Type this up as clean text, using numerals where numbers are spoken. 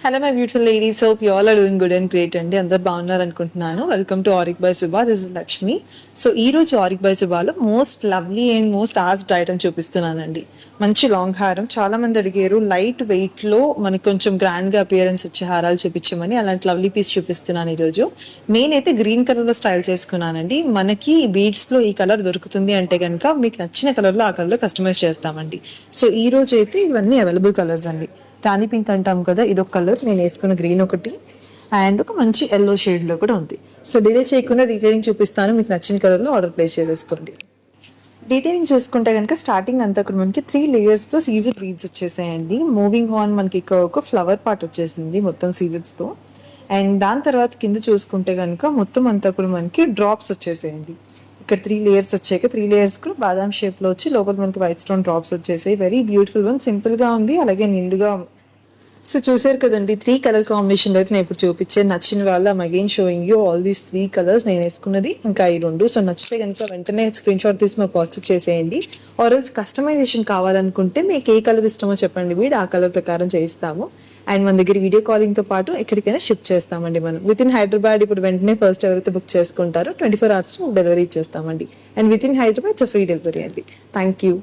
Hello my beautiful ladies, hope you all are doing good and great అండి. అందరు బాగున్నారు అనుకుంటున్నాను. Welcome to Aarik by Suba. This is Lakshmi. So ఈ రోజు ఆరిక్ బై సుబాలో most lovely and most asked item చూపిస్తున్నానండి. మంచి లాంగ్ హారం. చాలా మంది అడిగారు లైట్ వెయిట్ లో మనకి కొంచెం గ్రాండ్ గా అపియరెన్స్ వచ్చే హారాలు చూపించమని. అలాంటి లవ్లీ పీస్ చూపిస్తున్నాను ఈ రోజు. నేనైతే గ్రీన్ కలర్ లో స్టైల్ చేసుకున్నానండి. మనకి బీడ్స్ లో ఈ కలర్ దొరుకుతుంది అంటే కనుక మీకు నచ్చిన కలర్ లో ఆ కలర్ లో కస్టమైజ్ చేస్తామండి. సో ఈ రోజు అయితే ఇవన్నీ అవైలబుల్ కలర్స్ అండి. టానీ పింక్ అంటాం కదా, ఇదొక కలర్. నేను వేసుకున్న గ్రీన్ ఒకటి అండ్ ఒక మంచి ఎల్లో షేడ్ లో కూడా ఉంది. సో డిలే చేయకుండా డీటెయిలింగ్ చూపిస్తాను. మీకు నచ్చిన కలర్ లో ఆర్డర్ ప్లేస్ చేసేసుకోండి. డీటెయిలింగ్ చూసుకుంటే కనుక స్టార్టింగ్ అంతా కూడా మనకి 3 layers తో సీజెడ్ బీడ్స్ వచ్చేసాయండి. మూవింగ్ ఆన్ మనకి ఒక ఫ్లవర్ పార్ట్ వచ్చేసింది మొత్తం సీజెడ్స్ తో. అండ్ దాని తర్వాత కింద చూసుకుంటే కనుక మొత్తం అంతా కూడా మనకి డ్రాప్స్ వచ్చేసాయండి. ఇక్కడ 3 layers వచ్చాక 3 layers కూడా బాదాం షేప్ లో వచ్చి లోపల మనకి వైట్ స్టోన్ డ్రాప్స్ వచ్చేసాయి. Very beautiful one. సింపుల్ గా ఉంది, అలాగే నిండుగా. సో చూసారు కదండి 3 కలర్ కాంబినేషన్ అయితే నేను ఇప్పుడు చూపించాను. నచ్చిన వాళ్ళ again showing you all these 3 colours. నేను వేసుకున్నది ఇంకా ఈ 2. సో నచ్చితే కనుక వెంటనే స్క్రీన్ షాట్ తీసి మాకు వాట్సాప్ చేసేయండి. ఆర్ఎల్స్ కస్టమైజేషన్ కావాలనుకుంటే మీకు ఏ కలర్ ఇష్టమో చెప్పండి, వీడు ఆ కలర్ ప్రకారం చేయిస్తాము. అండ్ మన దగ్గర వీడియో కాలింగ్ తో పాటు ఎక్కడికైనా షిఫ్ట్ చేస్తామండి. మనం విత్ ఇన్ హైదరాబాద్ ఇప్పుడు వెంటనే ఫస్ట్ ఎవరైతే బుక్ చేసుకుంటారో 24 hours డెలివరీ ఇచ్చేస్తామండి. And with in Hyderabad it's free delivery అండి. Thank you.